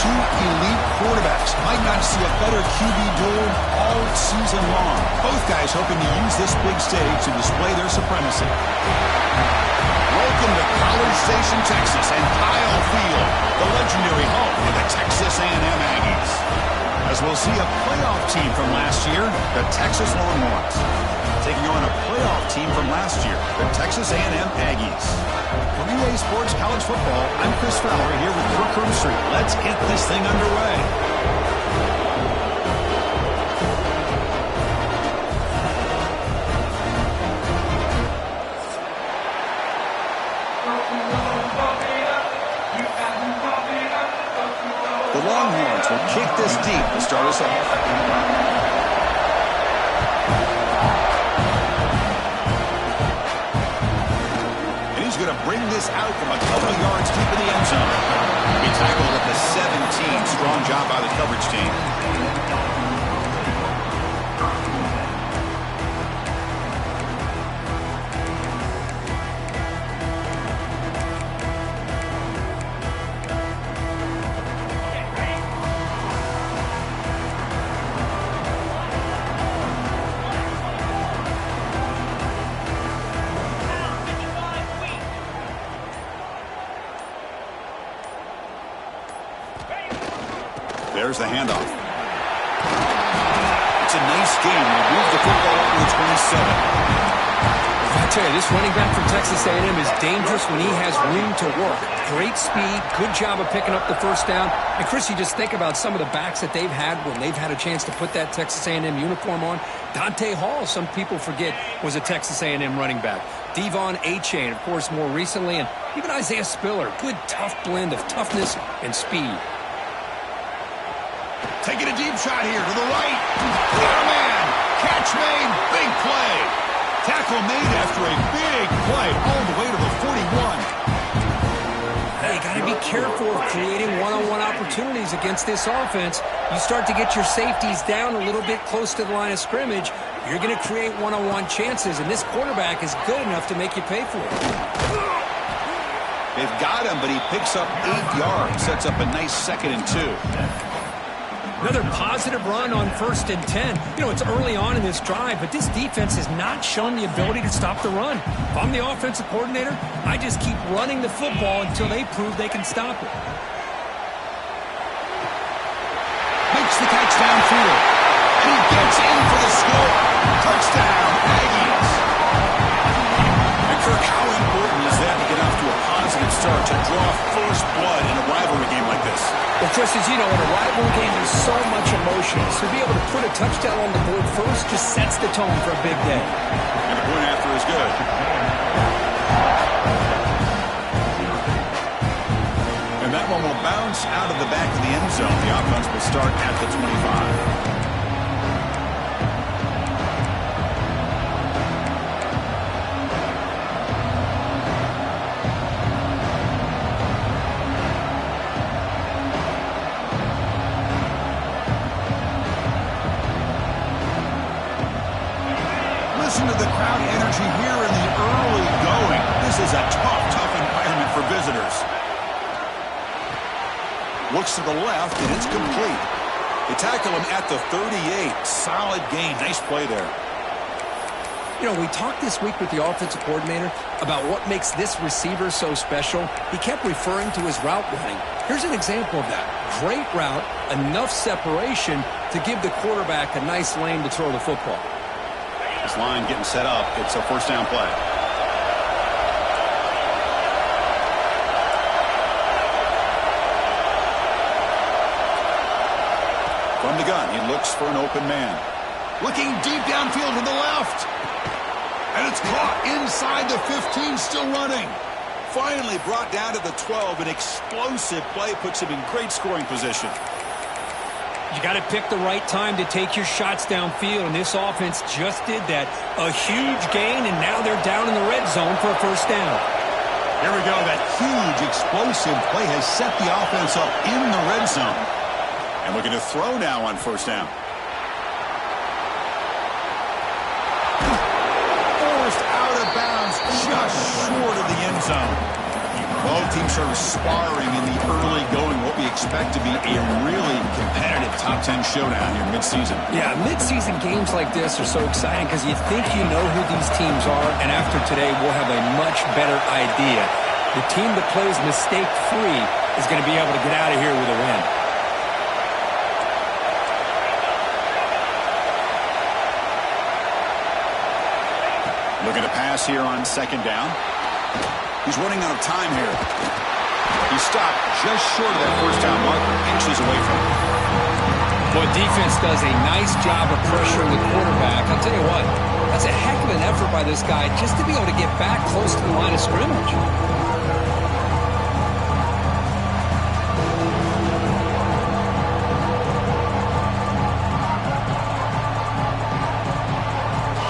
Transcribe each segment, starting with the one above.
two elite quarterbacks. Might not see a better QB duel all season long. Both guys hoping to use this big stage to display their supremacy. Welcome to College Station, Texas, and Kyle Field, the legendary home of the Texas A&M Aggies. As we'll see a playoff team from last year, the Texas Longhorns, taking on a playoff team from last year, the Texas A&M Aggies. For EA Sports College Football, I'm Chris Fowler here with Kirk Herbstreit. Let's get this thing underway. The Longhorns will kick this deep to start us off. Going to bring this out from a couple of yards deep in the end zone. He tackled at the 17. Strong job by the coverage team. There's the handoff. It's a nice game. They move the football up to the 27. I tell you, this running back from Texas A&M is dangerous when he has room to work. Great speed, good job of picking up the first down. And Chris, you just think about some of the backs that they've had when they've had a chance to put that Texas A&M uniform on. Dante Hall, some people forget, was a Texas A&M running back. Devon Achane, of course, more recently. And even Isaiah Spiller, good tough blend of toughness and speed. Taking a deep shot here to the right. Clear man. Catch made. Big play. Tackle made after a big play all the way to the 41. Hey, you got to be careful of creating one-on-one opportunities against this offense. You start to get your safeties down a little bit close to the line of scrimmage, you're going to create one-on-one chances, and this quarterback is good enough to make you pay for it. They've got him, but he picks up 8 yards. Sets up a nice 2nd and 2. Another positive run on 1st and 10. You know, it's early on in this drive, but this defense has not shown the ability to stop the run. If I'm the offensive coordinator, I just keep running the football until they prove they can stop it. Makes the catch downfield. And he gets in for the score. Touchdown, Aggies. And Kirk, how important is that to get off to a positive start to draw first blood in a rivalry game like this? Well, Chris, as you know, in a rivalry game, there's so much emotion. So to be able to put a touchdown on the board first just sets the tone for a big day. And the point after is good. And that one will bounce out of the back of the end zone. The offense will start at the 25. Listen to the crowd energy here in the early going. This is a tough environment for visitors. Looks to the left, and it's complete. They tackle him at the 38. Solid gain. Nice play there. You know, we talked this week with the offensive coordinator about what makes this receiver so special. He kept referring to his route running. Here's an example of that. Great route, enough separation to give the quarterback a nice lane to throw the football. This line getting set up. It's a first down play. From the gun, he looks for an open man. Looking deep downfield to the left. And it's caught inside the 15, still running. Finally brought down to the 12. An explosive play puts him in great scoring position. You got to pick the right time to take your shots downfield, and this offense just did that. A huge gain, and now they're down in the red zone for a first down. Here we go. That huge explosive play has set the offense up in the red zone. And looking to throw now on first down. Forced out of bounds just short of the end zone. Both teams sort of sparring in the early going, what we expect to be a really competitive top 10 showdown here mid-season. Yeah, mid-season games like this are so exciting because you think you know who these teams are, and after today we'll have a much better idea. The team that plays mistake-free is going to be able to get out of here with a win. Looking to pass here on second down. He's running out of time here. He stopped just short of that first down marker, inches away from it. Boy, defense does a nice job of pressuring the quarterback. I'll tell you what, that's a heck of an effort by this guy just to be able to get back close to the line of scrimmage.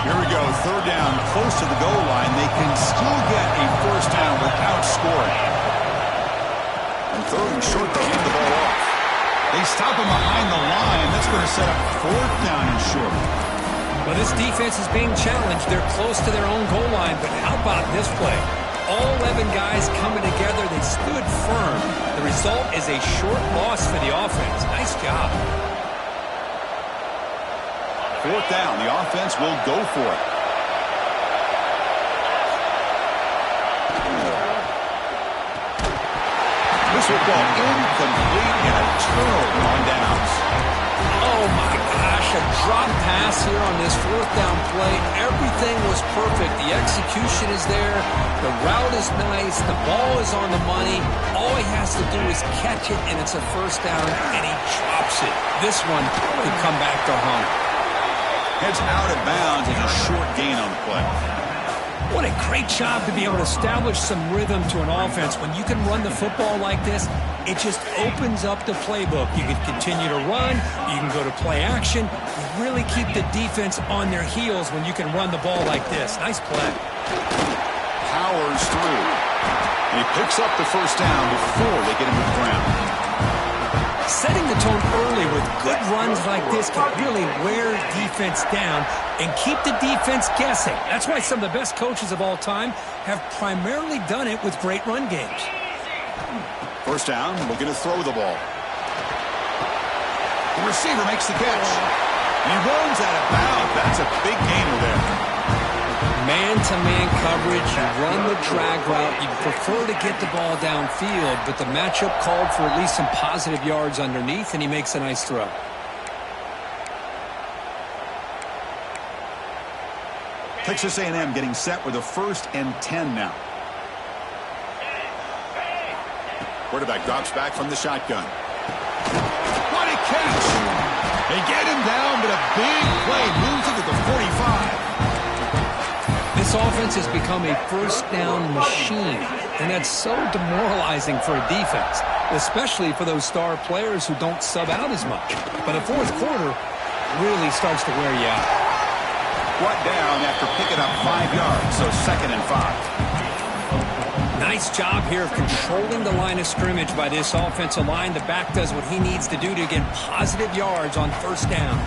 Here we go, third down, close to the goal line. They can still get a first down without scoring. And third and short, they hand the ball off. They stop him behind the line. That's going to set up fourth down and short. Well, this defense is being challenged. They're close to their own goal line, but how about this play? All 11 guys coming together. They stood firm. The result is a short loss for the offense. Nice job. Fourth down. The offense will go for it. This football incomplete and a turnover on downs. Oh, my gosh, a drop pass here on this fourth down play. Everything was perfect. The execution is there. The route is nice. The ball is on the money. All he has to do is catch it, and it's a first down, and he drops it. This one could come back to haunt. Heads out of bounds and a short gain on the play. What a great job to be able to establish some rhythm to an offense. When you can run the football like this, it just opens up the playbook. You can continue to run. You can go to play action. You really keep the defense on their heels when you can run the ball like this. Nice play. Powers through. He picks up the first down before they get him to the ground. Setting the tone early with good runs like this can really wear defense down and keep the defense guessing. That's why some of the best coaches of all time have primarily done it with great run games. First down, looking to throw the ball. The receiver makes the catch. He runs out of bounds. That's a big gainer there. Man-to-man coverage, you run the drag route. You prefer to get the ball downfield, but the matchup called for at least some positive yards underneath, and he makes a nice throw. Texas A&M getting set with a 1st and 10 now. Quarterback drops back from the shotgun. What a catch! They get him down, but a big play moves it to the 45. This offense has become a first down machine, and that's so demoralizing for a defense, especially for those star players who don't sub out as much. But the fourth quarter really starts to wear you out. Brought down after picking up 5 yards, so 2nd and 5. Nice job here of controlling the line of scrimmage by this offensive line. The back does what he needs to do to get positive yards on first down.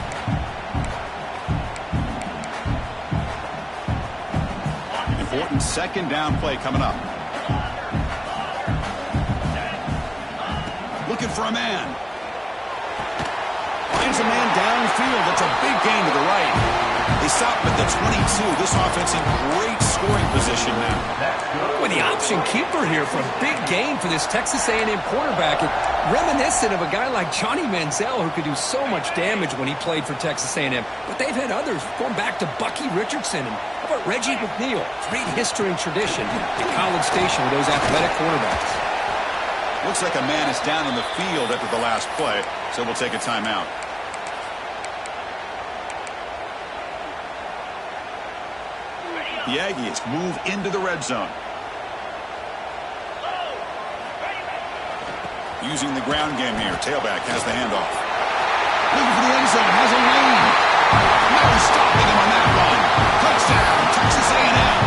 Important 2nd down play coming up. Looking for a man. Finds a man downfield. That's a big gain to the right. They stop him at the 22. This offense in great scoring position now. With the option keeper here for a big gain for this Texas A&M quarterback. It's reminiscent of a guy like Johnny Manziel who could do so much damage when he played for Texas A&M. But they've had others going back to Bucky Richardson and how about Reggie McNeil? Great history and tradition in College Station with those athletic quarterbacks. Looks like a man is down on the field after the last play, so we'll take a timeout. The Aggies move into the red zone. Using the ground game here. Tailback has the handoff. Looking for the end zone. Has a lane. No stopping him on that run. Touchdown, Texas A&M.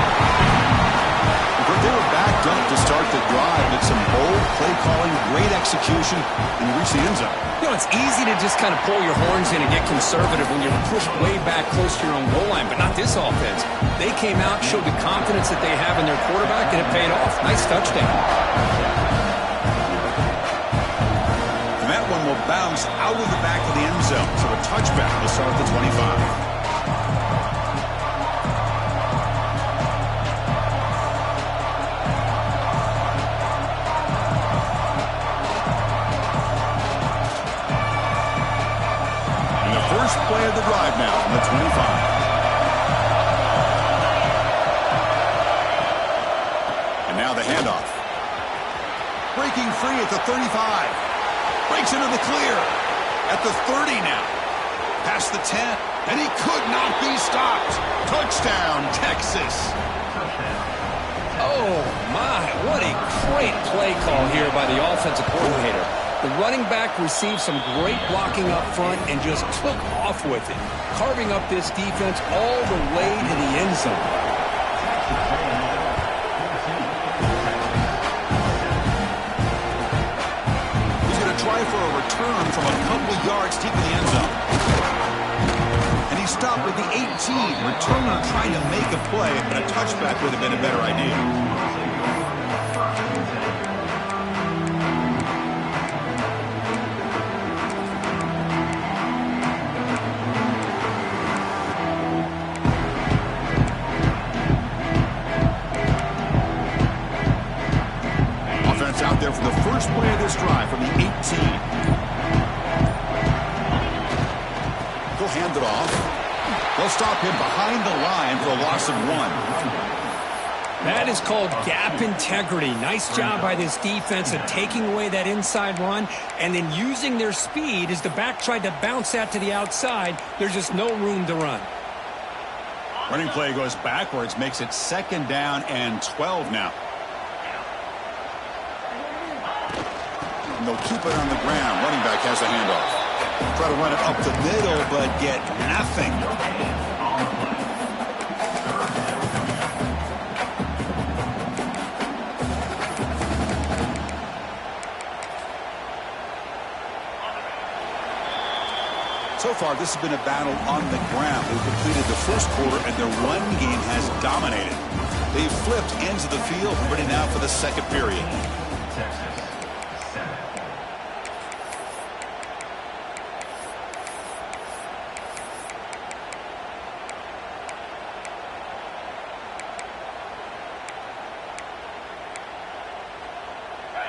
But they were backed up to start the drive. It's some bold play calling, great execution, and you reach the end zone. it's easy to just kind of pull your horns in and get conservative when you're pushed way back close to your own goal line, but not this offense. They came out, showed the confidence that they have in their quarterback, and it paid off. Nice touchdown. And that one will bounce out of the back of the end zone, so a touchback will start at the 25. First play of the drive now from the 25. And now the handoff. Breaking free at the 35. Breaks into the clear. At the 30 now. Past the 10. And he could not be stopped. Touchdown, Texas. Oh, my. What a great play call here by the offensive coordinator. The running back received some great blocking up front and just took off with it, carving up this defense all the way to the end zone. He's going to try for a return from a couple yards deep in the end zone. And he stopped with the 18. Returner trying to make a play, but a touchback would have been a better idea. Out there for the first play of this drive from the 18. He'll hand it off. They'll stop him behind the line for a loss of 1. That is called gap integrity. Nice job by this defense of taking away that inside run and then using their speed as the back tried to bounce that to the outside. There's just no room to run. Running play goes backwards, makes it 2nd down and 12 now. And they'll keep it on the ground. Running back has the handoff. Try to run it up the middle, but get nothing. So far, this has been a battle on the ground. They've completed the first quarter, and their run game has dominated. They've flipped ends of the field, ready now for the second period.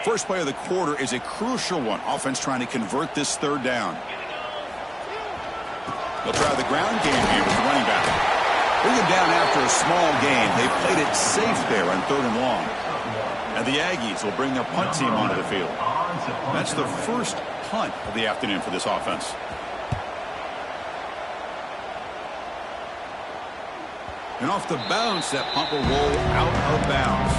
First play of the quarter is a crucial one. Offense trying to convert this 3rd down. They'll try the ground game here with the running back. Bring him down after a small gain. They played it safe there on 3rd and long. And the Aggies will bring their punt team onto the field. That's the first punt of the afternoon for this offense. And off the bounce, that punt will roll out of bounds.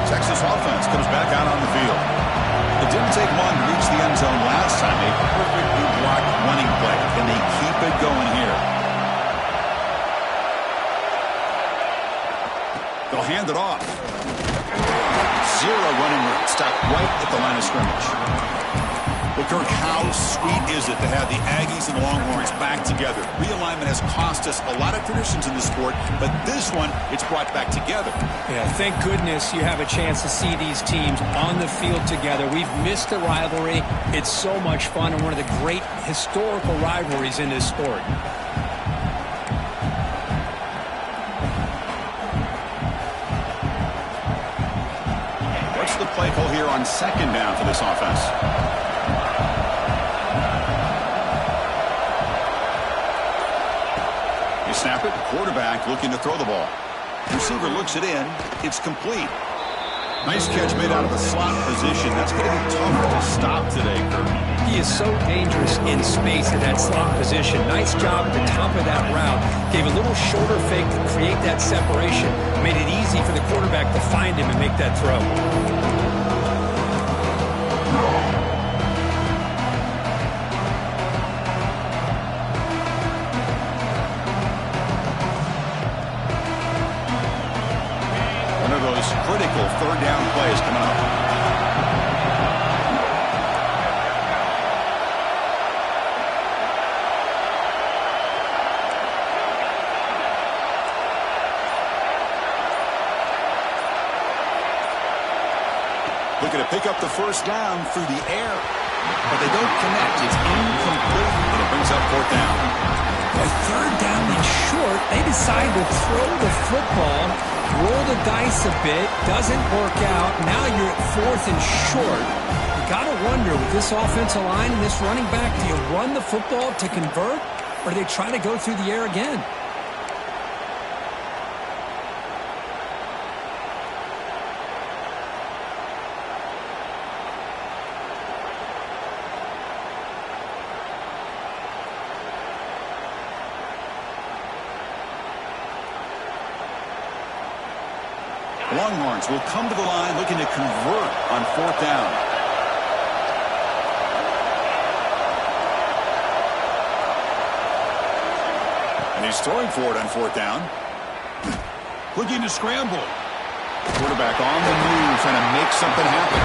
Texas offense comes back out on the field. It didn't take long to reach the end zone last time. A perfectly blocked running play. Can they keep it going here? They'll hand it off. 0 running room. Stopped right at the line of scrimmage. Well, Kirk, how sweet is it to have the Aggies and the Longhorns back together? Realignment has cost us a lot of traditions in the sport, but this one, it's brought back together. Yeah, thank goodness you have a chance to see these teams on the field together. We've missed the rivalry. It's so much fun and one of the great historical rivalries in this sport. What's the play call here on 2nd down for this offense? Snap it. Quarterback looking to throw the ball. Receiver looks it in. It's complete. Nice catch made out of the slot position. That's going to be tough to stop today, Kirk. He is so dangerous in space at that slot position. Nice job at the top of that route. Gave a little shorter fake to create that separation. Made it easy for the quarterback to find him and make that throw. critical third down plays coming up. Looking to pick up the first down through the air, but they don't connect. It's incomplete, and it brings up fourth down. A third down and short, they decide to throw the football, roll the dice a bit, doesn't work out. Now you're at fourth and short. You got to wonder, with this offensive line and this running back, do you run the football to convert, or do they try to go through the air again? Longhorns will come to the line looking to convert on fourth down. And he's throwing for it on fourth down. Looking to scramble. Quarterback on the move, trying to make something happen.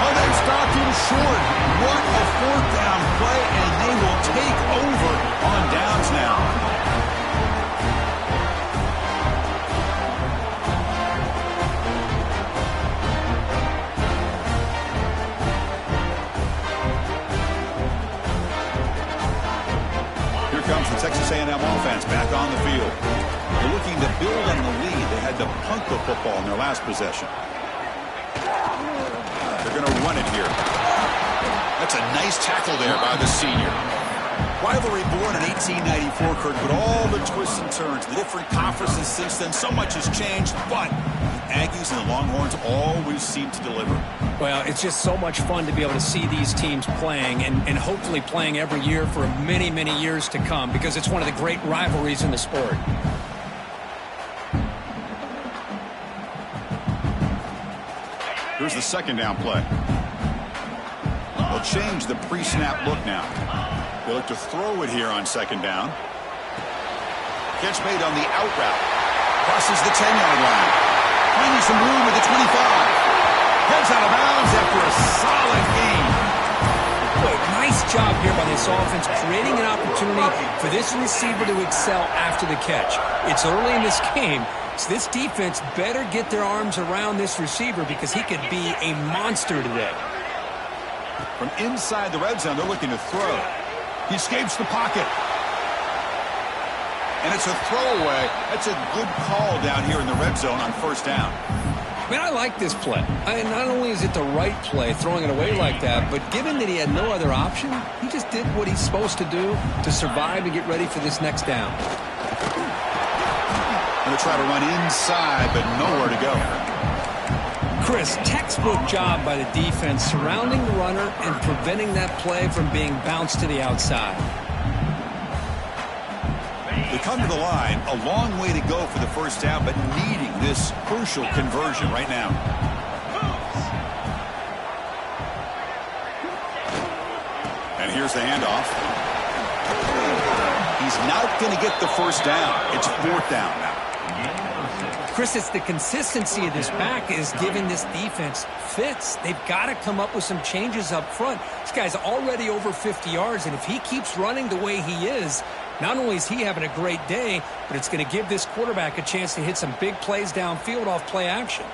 Oh, they stopped him short. What a fourth down play, and they will take over on downs now. Comes the Texas A&M offense back on the field. They're looking to build on the lead. They had to punt the football in their last possession. They're going to run it here. That's a nice tackle there by the senior. Rivalry born in 1894, Kurt, but all the twists and turns, the different conferences since then, so much has changed, but the Aggies and the Longhorns always seem to deliver. Well, it's just so much fun to be able to see these teams playing and hopefully playing every year for many, many years to come, because it's one of the great rivalries in the sport. Here's the second down play. They'll change the pre-snap look now. They look to throw it here on second down. Catch made on the out route. Crosses the 10-yard line. Finding some room at the 25. Heads out of bounds after a solid gain. Boy, nice job here by this offense, creating an opportunity for this receiver to excel after the catch. It's early in this game, so this defense better get their arms around this receiver because he could be a monster today. From inside the red zone, they're looking to throw. He escapes the pocket. And it's a throwaway. That's a good call down here in the red zone on first down. I mean, I like this play. Not only is it the right play, throwing it away like that, but given that he had no other option, he just did what he's supposed to do to survive and get ready for this next down. Going to try to run inside, but nowhere to go. Chris, textbook job by the defense surrounding the runner and preventing that play from being bounced to the outside. They come to the line, a long way to go for the first down, but needing this crucial conversion right now. And here's the handoff. He's not going to get the first down. It's fourth down now. Chris, it's the consistency of this back is giving this defense fits. They've got to come up with some changes up front. This guy's already over 50 yards, and if he keeps running the way he is, not only is he having a great day, but it's going to give this quarterback a chance to hit some big plays downfield off play action.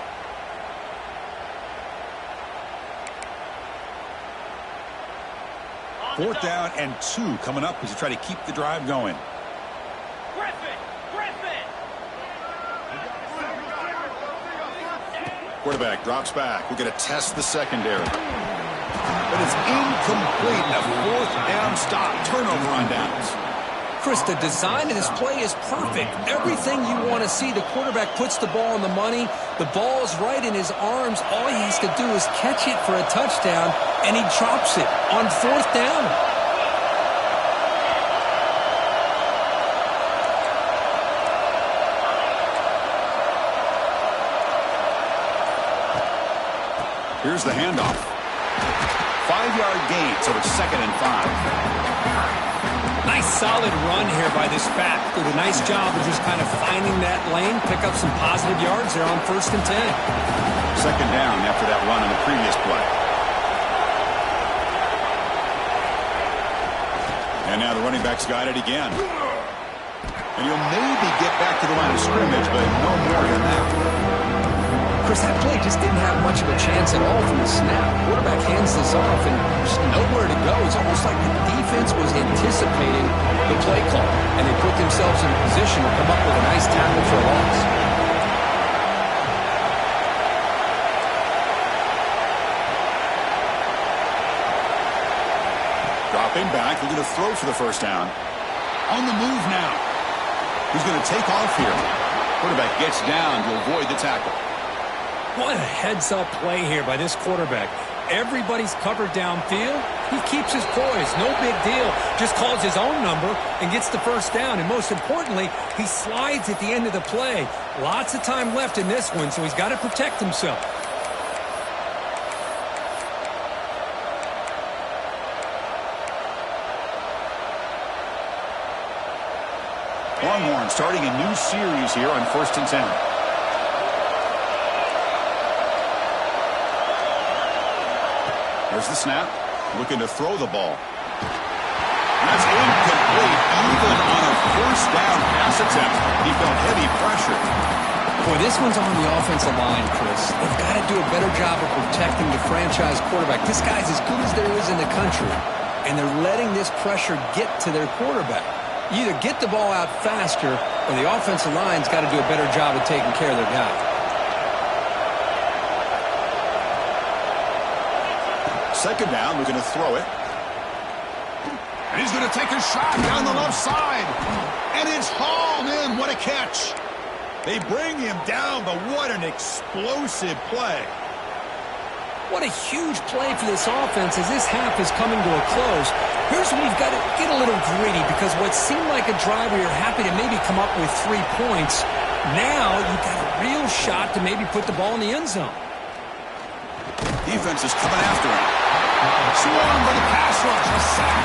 Fourth down and 2 coming up as you try to keep the drive going. Quarterback drops back. We're going to test the secondary. But it's incomplete. A fourth down stop. Turnover on downs. Chris, the design of this play is perfect. Everything you want to see. The quarterback puts the ball on the money. The ball's right in his arms. All he has to do is catch it for a touchdown, and he drops it on fourth down. Here's the handoff. 5-yard gain, so it's 2nd and 5. Nice solid run here by this back. Did a nice job of just kind of finding that lane, pick up some positive yards there on 1st and 10. Second down after that run on the previous play. And now the running back's got it again. And he'll maybe get back to the line of scrimmage, but no more than that. Chris, that play just didn't have much of a chance at all from the snap. Quarterback hands this off, and there's nowhere to go. It's almost like the defense was anticipating the play call, and they put themselves in a position to come up with a nice tackle for a loss. Dropping back, looking to throw for the first down. On the move now. He's going to take off here. Quarterback gets down to avoid the tackle. What a heads-up play here by this quarterback. Everybody's covered downfield. He keeps his poise. No big deal. Just calls his own number and gets the first down. And most importantly, he slides at the end of the play. Lots of time left in this one, so he's got to protect himself. Longhorn starting a new series here on 1st and 10. There's the snap. Looking to throw the ball. That's incomplete. Even on a first down pass attempt, he felt heavy pressure. Boy, this one's on the offensive line, Chris. They've got to do a better job of protecting the franchise quarterback. This guy's as good as there is in the country, and they're letting this pressure get to their quarterback. You either get the ball out faster, or the offensive line's got to do a better job of taking care of their guy. Second down, looking to throw it. And he's going to take a shot down the left side. And it's hauled in. What a catch. They bring him down, but what an explosive play. What a huge play for this offense as this half is coming to a close. Here's where we've got to get a little gritty, because what seemed like a drive where you're happy to maybe come up with 3 points, now you've got a real shot to maybe put the ball in the end zone. Defense is coming after him. Swarmed by the pass rush. A sack.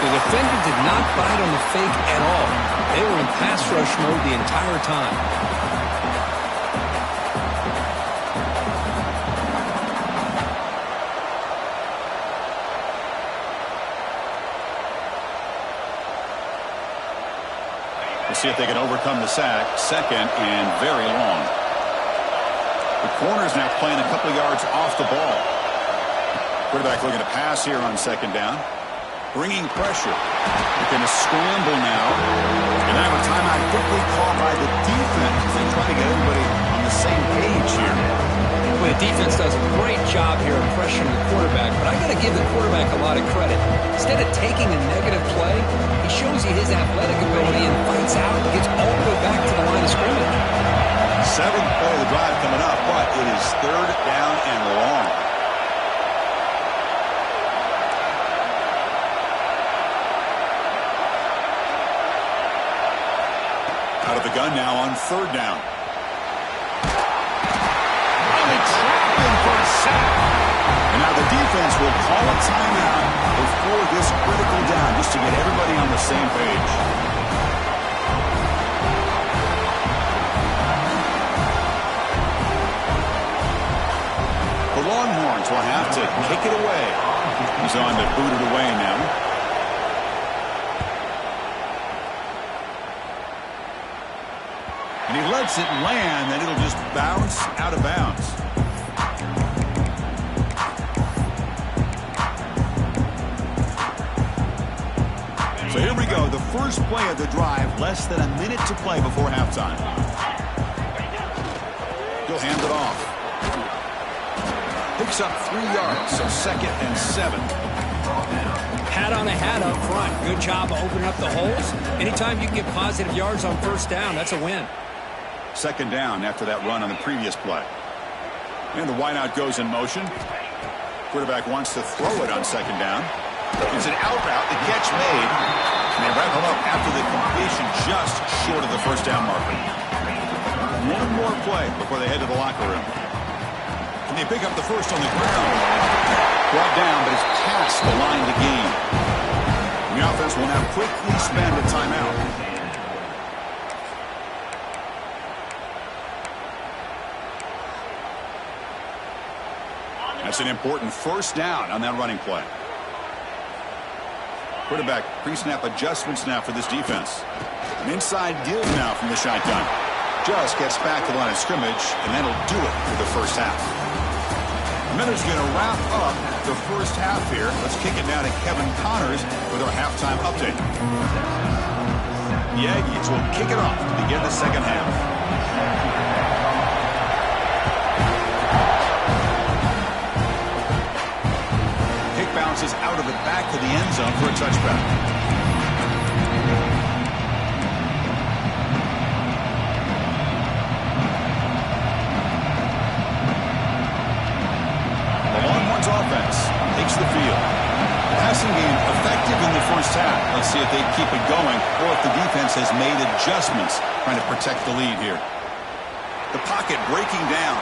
The defender did not bite on the fake at all. They were in pass rush mode the entire time. We'll see if they can overcome the sack. Second and very long. The corner's now playing a couple yards off the ball. Quarterback looking to pass here on second down. Bringing pressure. They're going to scramble now. And now a timeout quickly called by the defense as they try to get everybody on the same page here. Well, the defense does a great job here of pressuring the quarterback, but I got to give the quarterback a lot of credit. Instead of taking a negative play, he shows you his athletic ability and fights out and gets all the way back to the line of scrimmage. 7th play of the drive coming up, but it is third down and long. Out of the gun now on third down. Oh, they trap him for a sack. And now the defense will call a timeout before this critical down, just to get everybody on the same page. The Longhorns will have to kick it away. He's on to boot it away now. And he lets it land, and it'll just bounce out of bounds. So here we go, the first play of the drive, less than a minute to play before halftime. He'll hand it off. Picks up 3 yards, so 2nd and 7. Hat on a hat up front. Good job of opening up the holes. Anytime you can get positive yards on first down, that's a win. Second down after that run on the previous play. And the wideout goes in motion. Quarterback wants to throw it on second down. It's an out route, the catch made. And they wrap him up after the completion just short of the first down marker. One more play before they head to the locker room. And they pick up the first on the ground. Brought down, but it's past the line to gain. The offense will now quickly spend a timeout. That's an important first down on that running play. Quarterback pre-snap adjustments now for this defense. An inside deal now from the shotgun. Just gets back to the line of scrimmage, and that'll do it for the first half. Miller's going to wrap up the first half here. Let's kick it now to Kevin Connors with our halftime update. The Aggies will kick it off to begin the second half. Kick bounces out of it back to the end zone for a touchback. Offense takes the field. Passing game effective in the first half. Let's see if they keep it going or if the defense has made adjustments trying to protect the lead here. The pocket breaking down.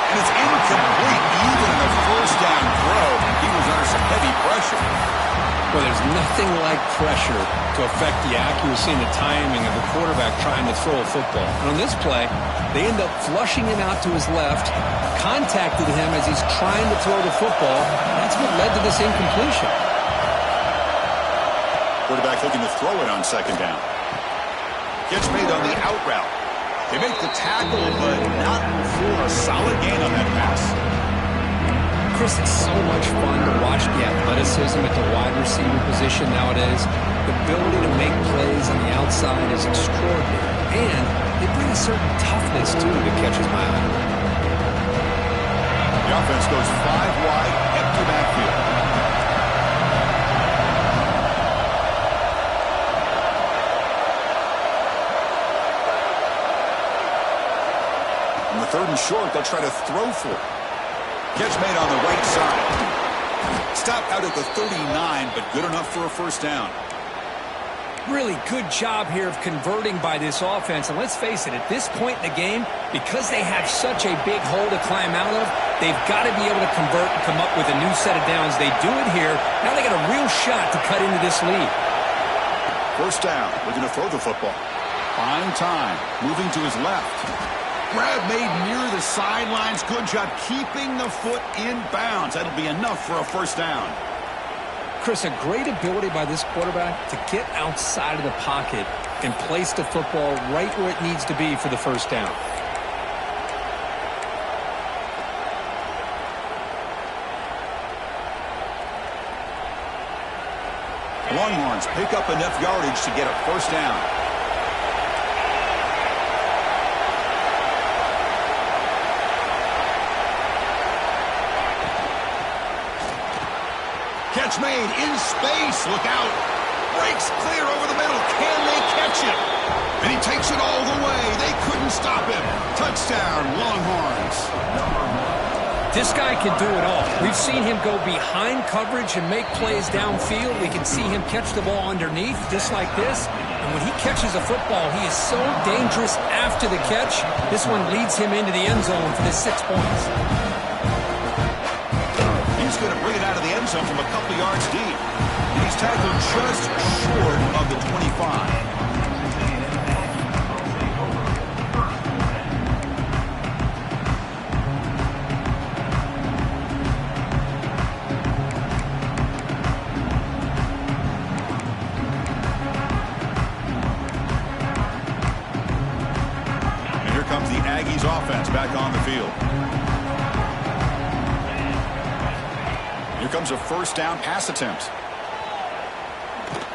And it's incomplete even in the first down throw. He was under some heavy pressure. Well, there's nothing like pressure to affect the accuracy and the timing of the quarterback trying to throw a football. And on this play, they end up flushing him out to his left, contacted him as he's trying to throw the football. That's what led to this incompletion. Quarterback looking to throw it on second down. Gets made on the out route. They make the tackle, but not for a solid gain on that pass. Chris, it's so much fun to watch the athleticism at the wide receiver position nowadays. The ability to make plays on the outside is extraordinary. And they bring a certain toughness, too, that catches my eye. The offense goes 5 wide, empty backfield. On the third and short, they'll try to throw for it. Catch made on the right side. Stopped out at the 39, but good enough for a first down. Really good job here of converting by this offense. And let's face it, at this point in the game, because they have such a big hole to climb out of, they've got to be able to convert and come up with a new set of downs. They do it here. Now they got a real shot to cut into this lead. First down. We're going to throw the football. Fine time. Moving to his left. Grab made near the sidelines. Good job keeping the foot in bounds. That'll be enough for a first down. Chris, a great ability by this quarterback to get outside of the pocket and place the football right where it needs to be for the first down. The Longhorns pick up enough yardage to get a first down. Catch made in space. Look out. Breaks clear over the middle. Can they catch him? And he takes it all the way. They couldn't stop him. Touchdown, Longhorns. This guy can do it all. We've seen him go behind coverage and make plays downfield. We can see him catch the ball underneath just like this. And when he catches a football, he is so dangerous after the catch. This one leads him into the end zone for the 6 points. He's going to bring it out of the end zone from a couple yards deep. And he's tackled just short of the 25. And here comes the Aggies offense back on the field. Here comes a first down pass attempt.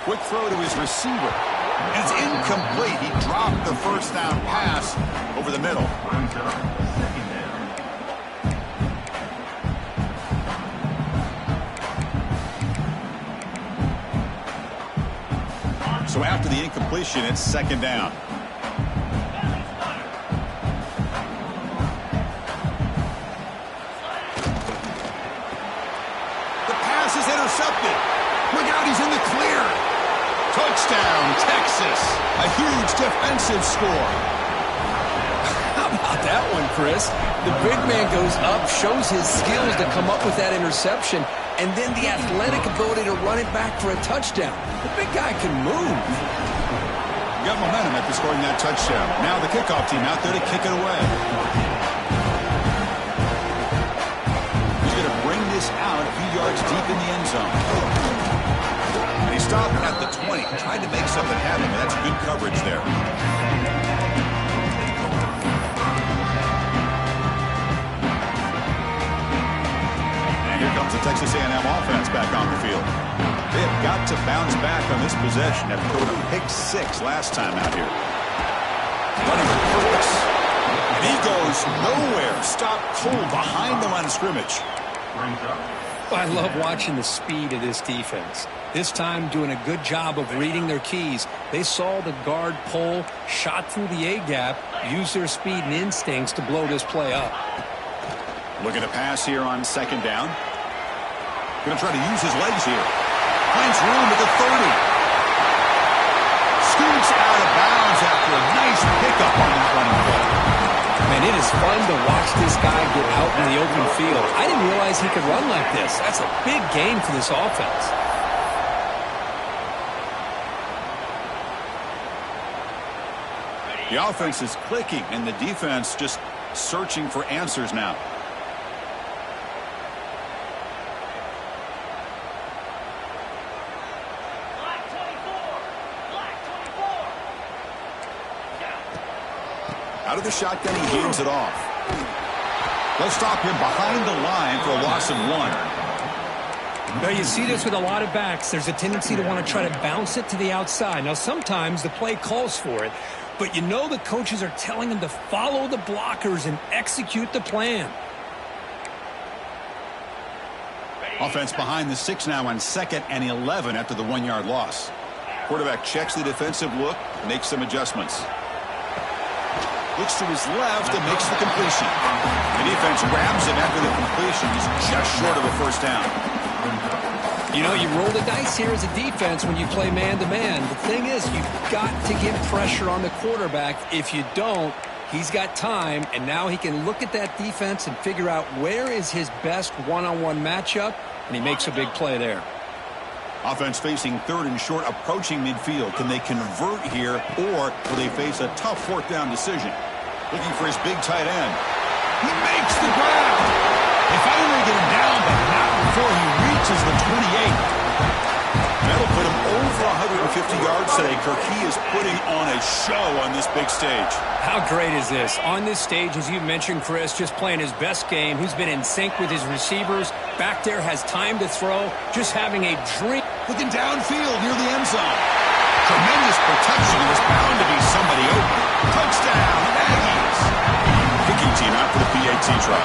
Quick throw to his receiver. And it's incomplete. He dropped the first down pass over the middle. So after the incompletion, it's second down. Intercepted. Look out, he's in the clear. Touchdown, Texas. A huge defensive score. How about about that one, Chris? The big man goes up, shows his skills to come up with that interception, and then the athletic ability to run it back for a touchdown. The big guy can move. Got momentum after scoring that touchdown. Now the kickoff team out there to kick it away. He's going to bring this out a few yards deep in the end zone. And he stopped at the 20, tried to make something happen, but that's good coverage there. And here comes the Texas A&M offense back on the field. They have got to bounce back on this possession after throwing a pick 6 last time out here. Running with purpose. And he goes nowhere. Stopped cold behind the line of scrimmage. I love watching the speed of this defense. This time doing a good job of reading their keys. They saw the guard pull, shot through the A-gap, used their speed and instincts to blow this play up. Looking to pass here on second down. Going to try to use his legs here. Finds room at the 30. Scoots out of bounds after a nice pickup on that running play. Man, it is fun to watch this guy get out in the open field. I didn't realize he could run like this. That's a big game for this offense. The offense is clicking, and the defense just searching for answers now. Out of the shotgun, he hands it off. They'll stop him behind the line for a loss of 1. Now, you see this with a lot of backs. There's a tendency to want to try to bounce it to the outside. Now, sometimes the play calls for it, but you know the coaches are telling them to follow the blockers and execute the plan. Offense behind the 6 now on 2nd and 11 after the 1-yard loss. Quarterback checks the defensive look, makes some adjustments. Looks to his left and makes the completion. The defense grabs him after the completion. He's just short of a first down. You know, you roll the dice here as a defense when you play man-to-man. The thing is, you've got to get pressure on the quarterback. If you don't, he's got time, and now he can look at that defense and figure out where is his best one-on-one matchup, and he makes a big play there. Offense facing 3rd and short, approaching midfield. Can they convert here, or will they face a tough 4th down decision? Looking for his big tight end. He makes the grab. They finally get him down, but not before he reaches the 28. That'll put him over 150 yards today. Kirk, he is putting on a show on this big stage. How great is this? On this stage, as you mentioned, Chris, just playing his best game. He's been in sync with his receivers. Back there, has time to throw. Just having a dream. Looking downfield near the end zone. Tremendous protection. There's bound to be somebody open. Touchdown, Aggies. Kicking team out for the PAT try.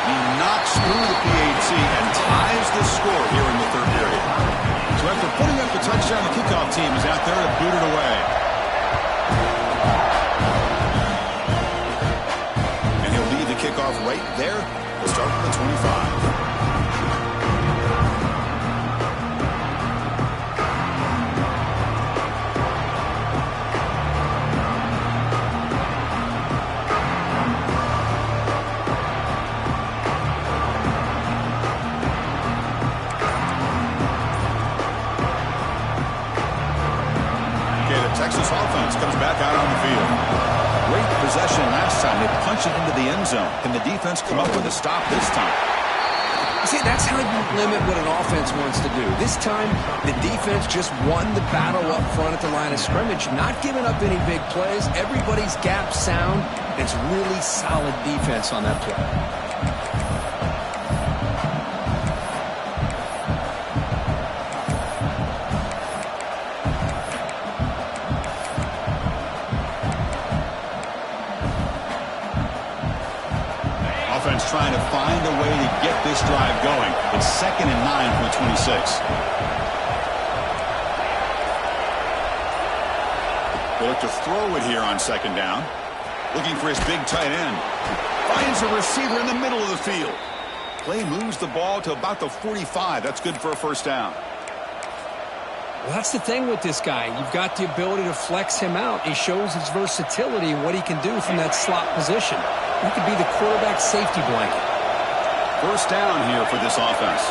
He knocks through the PAT and ties the score here in the 3rd period. So after putting up the touchdown, the kickoff team is out there to boot it away. And he'll lead the kickoff right there. We'll start from the 25. Texas offense comes back out on the field. Great possession last time. They punch it into the end zone. Can the defense come up with a stop this time? See, that's how you limit what an offense wants to do. This time, the defense just won the battle up front at the line of scrimmage, not giving up any big plays. Everybody's gap sound. It's really solid defense on that play. Trying to find a way to get this drive going. It's 2nd and 9 from the 26. They look to throw it here on 2nd down. Looking for his big tight end. Finds a receiver in the middle of the field. Play moves the ball to about the 45. That's good for a first down. Well, that's the thing with this guy. You've got the ability to flex him out. He shows his versatility and what he can do from that slot position. He could be the quarterback safety blanket. First down here for this offense.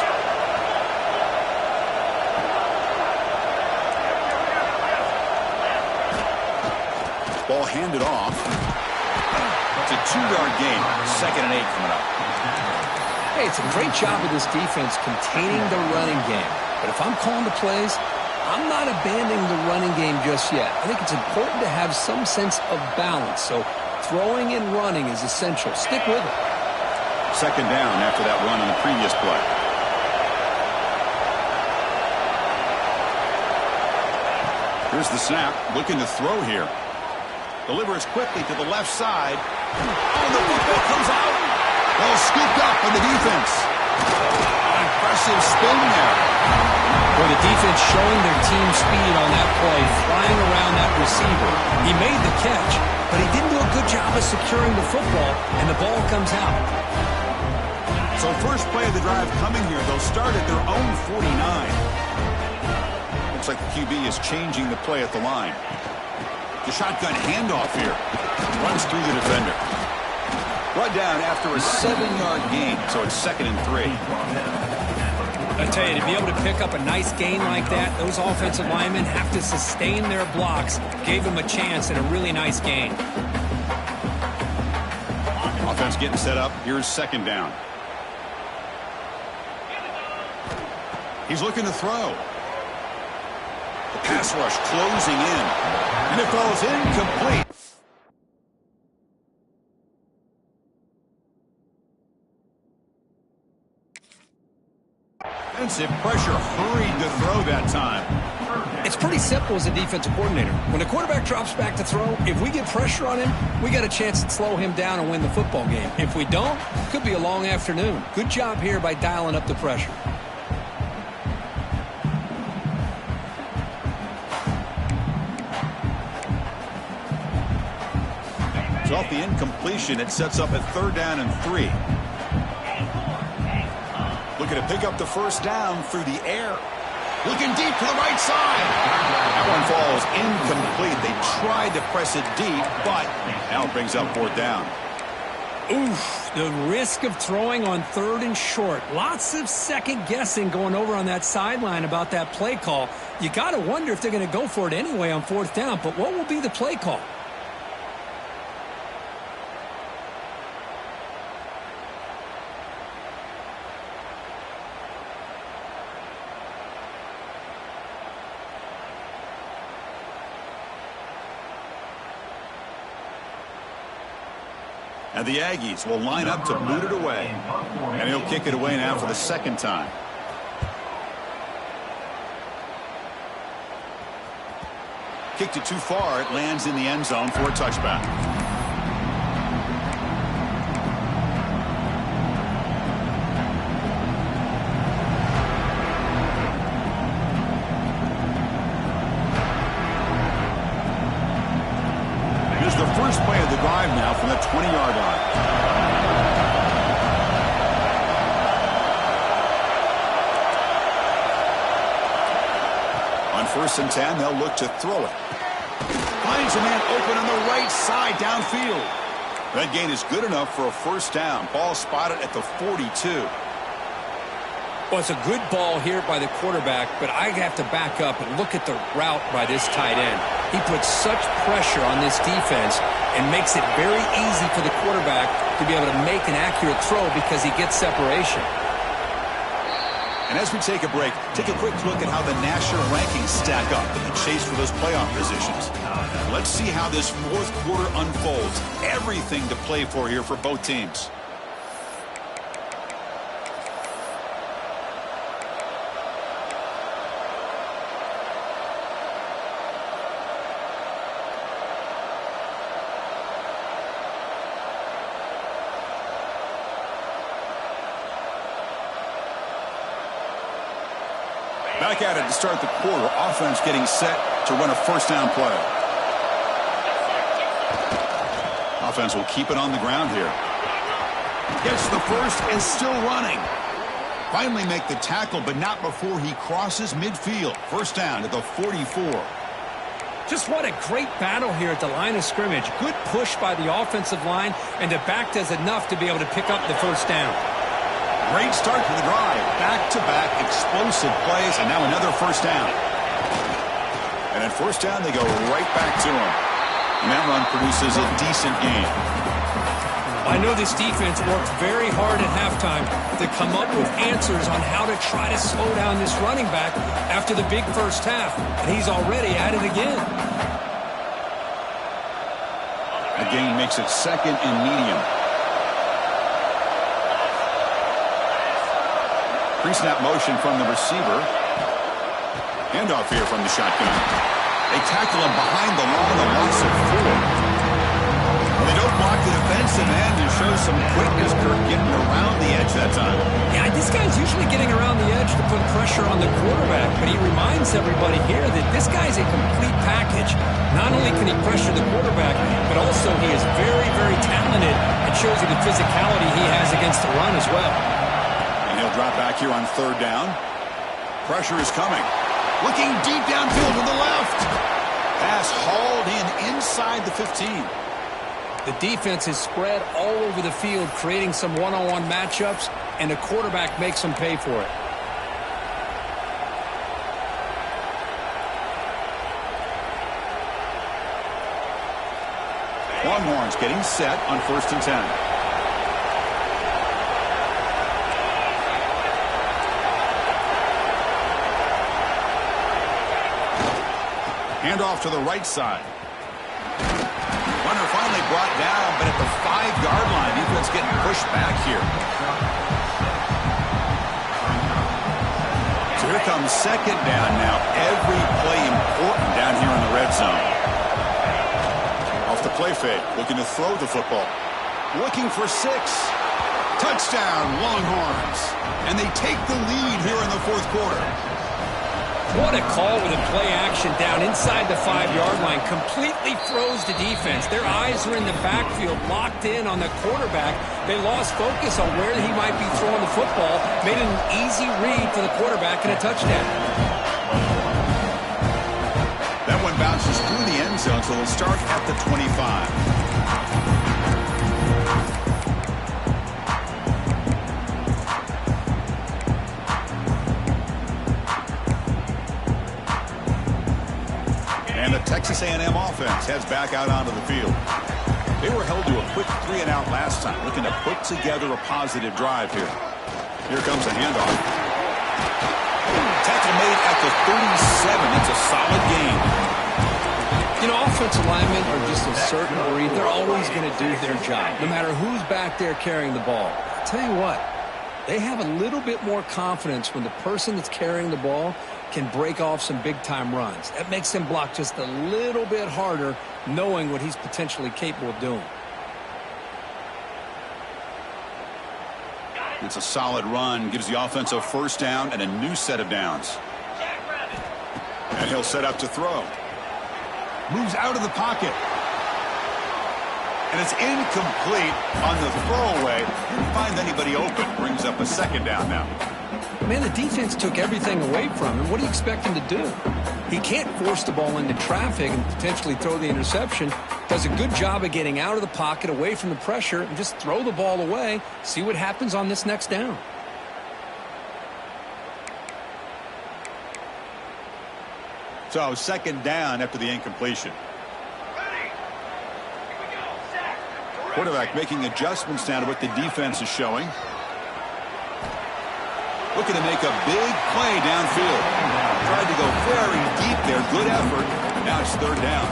Ball handed off. It's a 2-yard gain. 2nd and 8 coming up. Hey, it's a great job of this defense containing the running game. But if I'm calling the plays, I'm not abandoning the running game just yet. I think it's important to have some sense of balance. So throwing and running is essential. Stick with it. 2nd down after that run on the previous play. Here's the snap. Looking to throw here. Delivers quickly to the left side. Oh, the football comes out. Well, scooped up by the defense. Impressive spin there. Well, the defense showing their team speed on that play, flying around that receiver. He made the catch, but he didn't do a good job of securing the football, and the ball comes out. So first play of the drive coming here. They'll start at their own 49. Looks like the QB is changing the play at the line. The shotgun handoff here. Runs through the defender. Brought down after a 7-yard gain, so it's 2nd and 3. I tell you, to be able to pick up a nice gain like that, those offensive linemen have to sustain their blocks. Gave them a chance and a really nice gain. Offense getting set up. Here's 2nd down. He's looking to throw. The pass rush closing in. And it falls incomplete. Defensive pressure hurried to throw that time. It's pretty simple as a defensive coordinator. When the quarterback drops back to throw, if we get pressure on him, we got a chance to slow him down and win the football game. If we don't, it could be a long afternoon. Good job here by dialing up the pressure. So off the incompletion, it sets up at 3rd down and 3. Looking to pick up the first down through the air. Looking deep to the right side. That one falls incomplete. They tried to press it deep, but now it brings up 4th down. Oof, the risk of throwing on 3rd and short. Lots of second guessing going over on that sideline about that play call. You got to wonder if they're going to go for it anyway on 4th down, but what will be the play call? And the Aggies will line up to boot it away. And he'll kick it away now for the 2nd time. Kicked it too far. It lands in the end zone for a touchback. The first play of the drive now from the 20-yard line. On 1st and 10, they'll look to throw it. Finds a man open on the right side downfield. That gain is good enough for a 1st down. Ball spotted at the 42. Well, it's a good ball here by the quarterback, but I have to back up and look at the route by this tight end. He puts such pressure on this defense and makes it very easy for the quarterback to be able to make an accurate throw because he gets separation. And as we take a break, take a quick look at how the national rankings stack up in the chase for those playoff positions. Let's see how this 4th quarter unfolds. Everything to play for here for both teams. Back at it to start the quarter. Offense getting set to run a 1st down play. Offense will keep it on the ground here. Gets the first and still running. Finally make the tackle, but not before he crosses midfield. First down at the 44. Just what a great battle here at the line of scrimmage. Good push by the offensive line, and the back does enough to be able to pick up the first down. Great start to the drive. Back-to-back explosive plays, and now another first down. And at first down, they go right back to him. And that run produces a decent gain. I know this defense worked very hard at halftime to come up with answers on how to try to slow down this running back after the big first half, and he's already at it again. The gain makes it second and medium. Pre-snap motion from the receiver. Handoff here from the shotgun. They tackle him behind the line, a loss of 4. They don't block the defensive end and show some quickness. Kirk getting around the edge that time. Yeah, this guy's usually getting around the edge to put pressure on the quarterback, but he reminds everybody here that this guy's a complete package. Not only can he pressure the quarterback, but also he is very, very talented and shows you the physicality he has against the run as well. And he'll drop back here on third down. Pressure is coming. Looking deep downfield to the left. Pass hauled in inside the 15. The defense is spread all over the field, creating some one-on-one matchups, and the quarterback makes them pay for it. Longhorns getting set on 1st and 10. Handoff to the right side. Runner finally brought down, but at the 5-yard line, defense getting pushed back here. So here comes second down now. Every play important down here in the red zone. Off the play fake, looking to throw the football. Looking for 6. Touchdown, Longhorns. And they take the lead here in the 4th quarter. What a call with a play action down inside the 5-yard line. Completely froze the defense. Their eyes are in the backfield, locked in on the quarterback. They lost focus on where he might be throwing the football. Made an easy read for the quarterback and a touchdown. That one bounces through the end zone, so they'll start at the 25. And the Texas A&M offense heads back out onto the field. They were held to a quick 3-and-out last time, looking to put together a positive drive here. Here comes a handoff. Tackle made at the 37. It's a solid gain. You know, offensive linemen are just a certain breed. They're always going to do their job, no matter who's back there carrying the ball. I'll tell you what, they have a little bit more confidence when the person that's carrying the ball can break off some big-time runs. That makes him block just a little bit harder, knowing what he's potentially capable of doing. It's a solid run, gives the offense a first down and a new set of downs. And he'll set up to throw. Moves out of the pocket. And it's incomplete on the throwaway. Didn't find anybody open. Brings up a second down now. Man, the defense took everything away from him. What do you expect him to do? He can't force the ball into traffic and potentially throw the interception. Does a good job of getting out of the pocket, away from the pressure, and just throw the ball away. See what happens on this next down. So second down after the incompletion. Quarterback making adjustments now to what the defense is showing. Looking to make a big play downfield. Tried to go very deep there. Good effort. But now it's third down.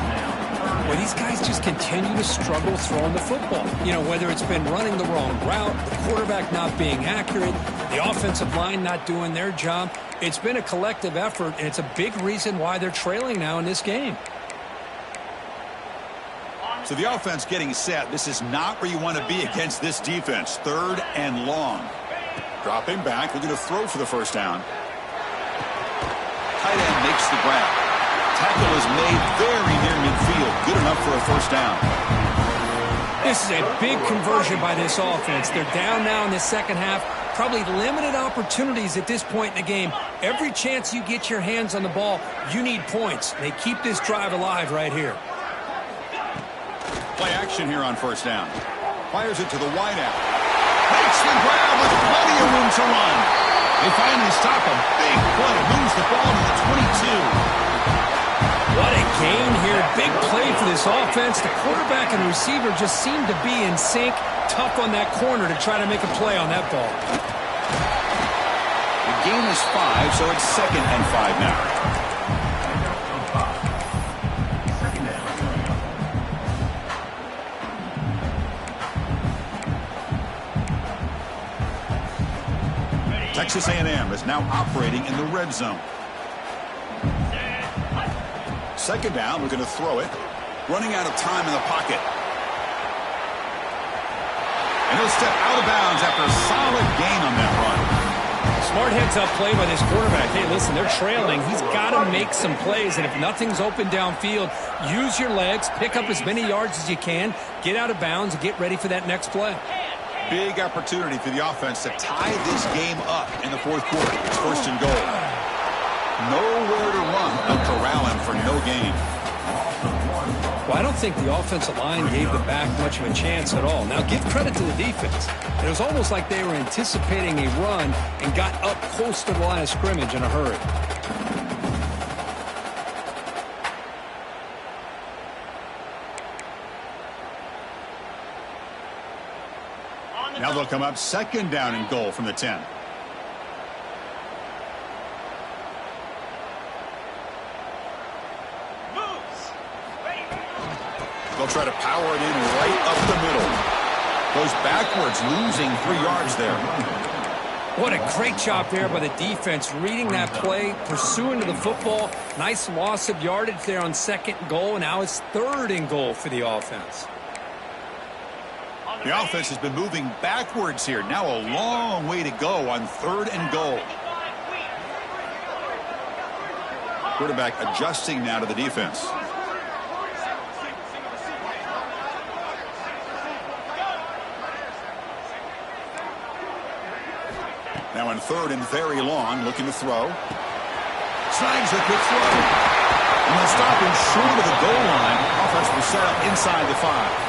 Well, these guys just continue to struggle throwing the football. You know, whether it's been running the wrong route, the quarterback not being accurate, the offensive line not doing their job. It's been a collective effort, and it's a big reason why they're trailing now in this game. So the offense getting set. This is not where you want to be against this defense. Third and long. Dropping back, looking to throw for the first down. Tight end makes the grab. Tackle is made very near midfield. Good enough for a first down. This is a big conversion by this offense. They're down now in the second half. Probably limited opportunities at this point in the game. Every chance you get your hands on the ball, you need points. They keep this drive alive right here. Play action here on first down. Fires it to the wideout. Makes the grab with plenty of room to run. They finally stop a big play. Moves the ball to the 22. What a gain here. Big play for this offense. The quarterback and receiver just seem to be in sync. Tough on that corner to try to make a play on that ball. The gain is 5, so it's 2nd and 5 now. Texas A&M is now operating in the red zone. 2nd down, we're going to throw it. Running out of time in the pocket. And he'll step out of bounds after a solid gain on that run. Smart heads-up play by this quarterback. Hey, listen, they're trailing. He's got to make some plays, and if nothing's open downfield, use your legs, pick up as many yards as you can, get out of bounds, and get ready for that next play. Big opportunity for the offense to tie this game up in the 4th quarter. It's 1st and goal. Nowhere to run. They'll corral him for no gain. Well, I don't think the offensive line gave the back much of a chance at all. Now, give credit to the defense. It was almost like they were anticipating a run and got up close to the line of scrimmage in a hurry. Now they'll come up 2nd down and goal from the 10. They'll try to power it in right up the middle. Goes backwards, losing 3 yards there. What a great job there by the defense, reading that play, pursuing to the football. Nice loss of yardage there on 2nd goal. Now it's 3rd and goal for the offense. The offense has been moving backwards here. Now a long way to go on 3rd and goal. Quarterback adjusting now to the defense. Now in 3rd and very long, looking to throw. Snags a quick throw. And they'll stop him short of the goal line. Offense will set up inside the 5.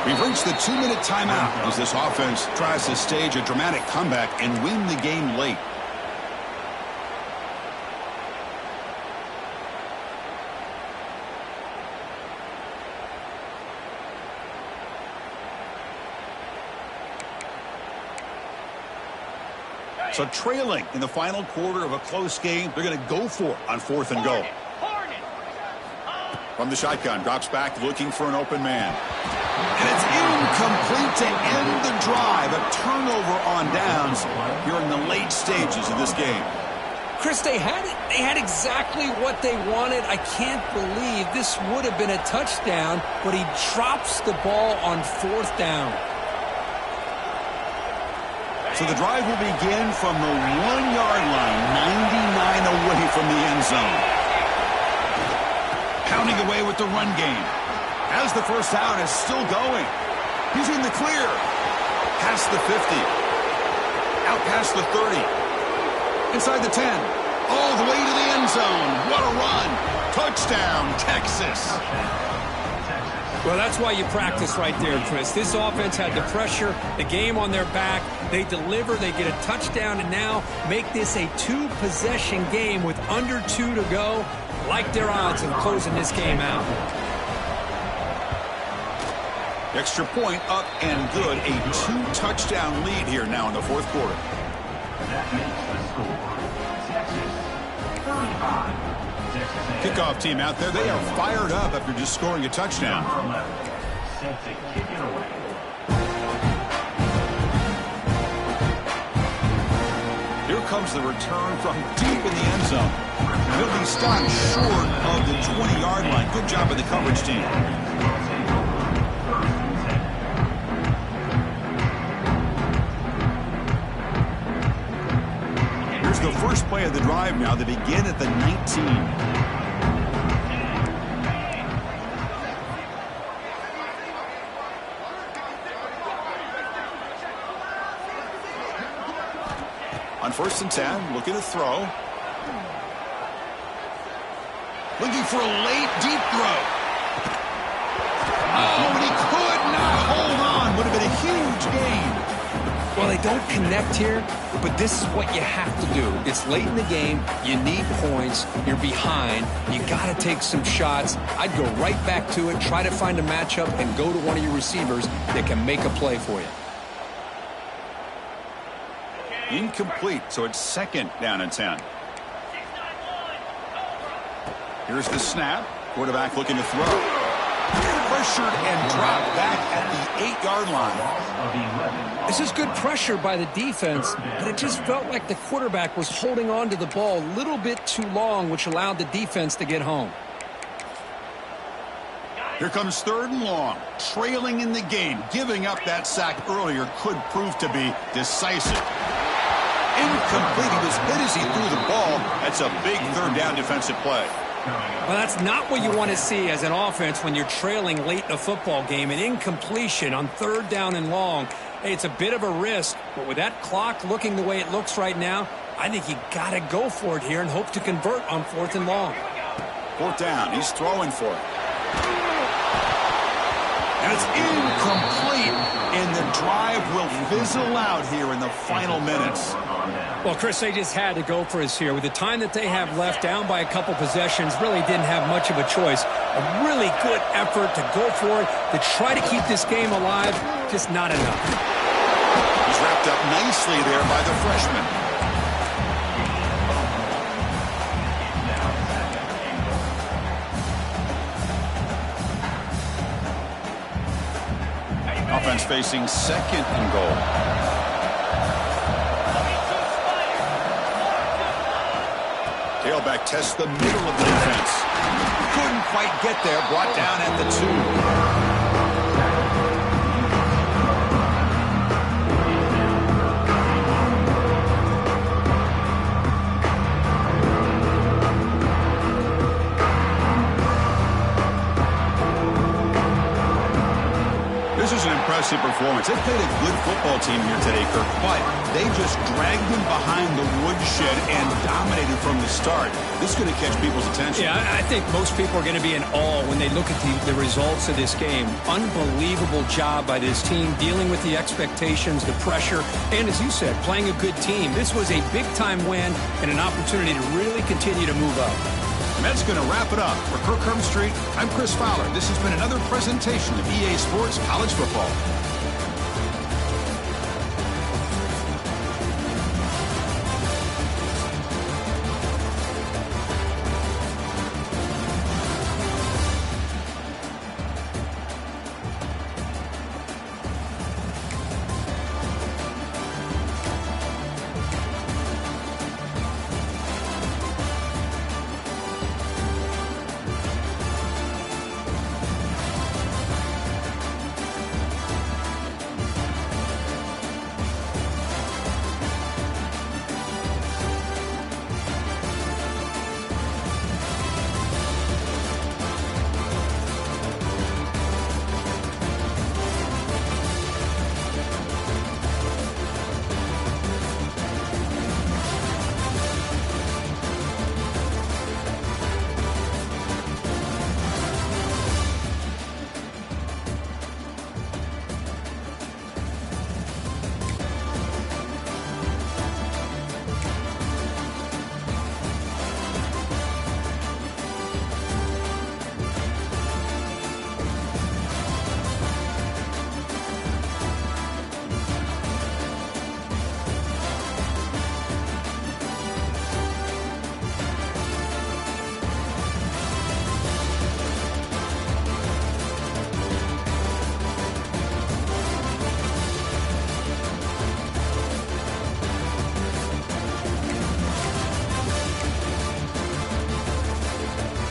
We've reached the 2-minute timeout as this offense tries to stage a dramatic comeback and win the game late. So trailing in the final quarter of a close game, they're going to go for it on 4th and goal. From the shotgun, drops back looking for an open man. And it's incomplete to end the drive. A turnover on downs here in the late stages of this game. Chris, they had exactly what they wanted. I can't believe this would have been a touchdown, but he drops the ball on 4th down. So the drive will begin from the 1-yard line, 99 away from the end zone. Pounding away with the run game. As the first down is still going. He's in the clear. Past the 50. Out past the 30. Inside the 10. All the way to the end zone. What a run. Touchdown, Texas. Well, that's why you practice right there, Chris. This offense had the pressure, the game on their back. They deliver, they get a touchdown, and now make this a 2-possession game with under 2 to go. Like their odds of closing this game out. Extra point up and good. A 2-touchdown lead here now in the 4th quarter. That makes the score Texas 35. Kickoff team out there. They are fired up after just scoring a touchdown. Set to kick it away. Here comes the return from deep in the end zone. He'll be stopped short of the 20-yard line. Good job by the coverage team. Here's the first play of the drive now. They begin at the 19. On 1st and 10, looking to throw. Looking for a late, deep throw. Oh, and he could not hold on. Would have been a huge gain. Well, they don't connect here, but this is what you have to do. It's late in the game. You need points. You're behind. You got to take some shots. I'd go right back to it, try to find a matchup, and go to one of your receivers that can make a play for you. Incomplete, so it's 2nd down and 10. Here's the snap. Quarterback looking to throw. Pressured and dropped back at the 8-yard line. This is good pressure by the defense, but it just felt like the quarterback was holding on to the ball a little bit too long, which allowed the defense to get home. Here comes 3rd and long. Trailing in the game. Giving up that sack earlier could prove to be decisive. Incomplete. He was hit as he threw the ball. That's a big 3rd down defensive play. Well, that's not what you want to see as an offense when you're trailing late in a football game. An incompletion on 3rd down and long. Hey, it's a bit of a risk, but with that clock looking the way it looks right now, I think you got to go for it here and hope to convert on 4th and long. 4th down. He's throwing for it. And it's incomplete, and the drive will fizzle out here in the final minutes. Well, Chris, they just had to go for us here. With the time that they have left, down by a couple possessions, really didn't have much of a choice. A really good effort to go for it, to try to keep this game alive, just not enough. He's wrapped up nicely there by the freshman. Offense facing 2nd and goal. Tailback tests the middle of the defense. Couldn't quite get there. Brought down at the 2. This is an impressive performance. They played a good football team here today, Kirk, but they just dragged them behind the woodshed and dominated from the start. This is going to catch people's attention. Yeah, I think most people are going to be in awe when they look at the results of this game. Unbelievable job by this team dealing with the expectations, the pressure, and as you said, playing a good team. This was a big-time win and an opportunity to really continue to move up. And that's going to wrap it up. For Kirk Street, I'm Chris Fowler. This has been another presentation of EA Sports College Football.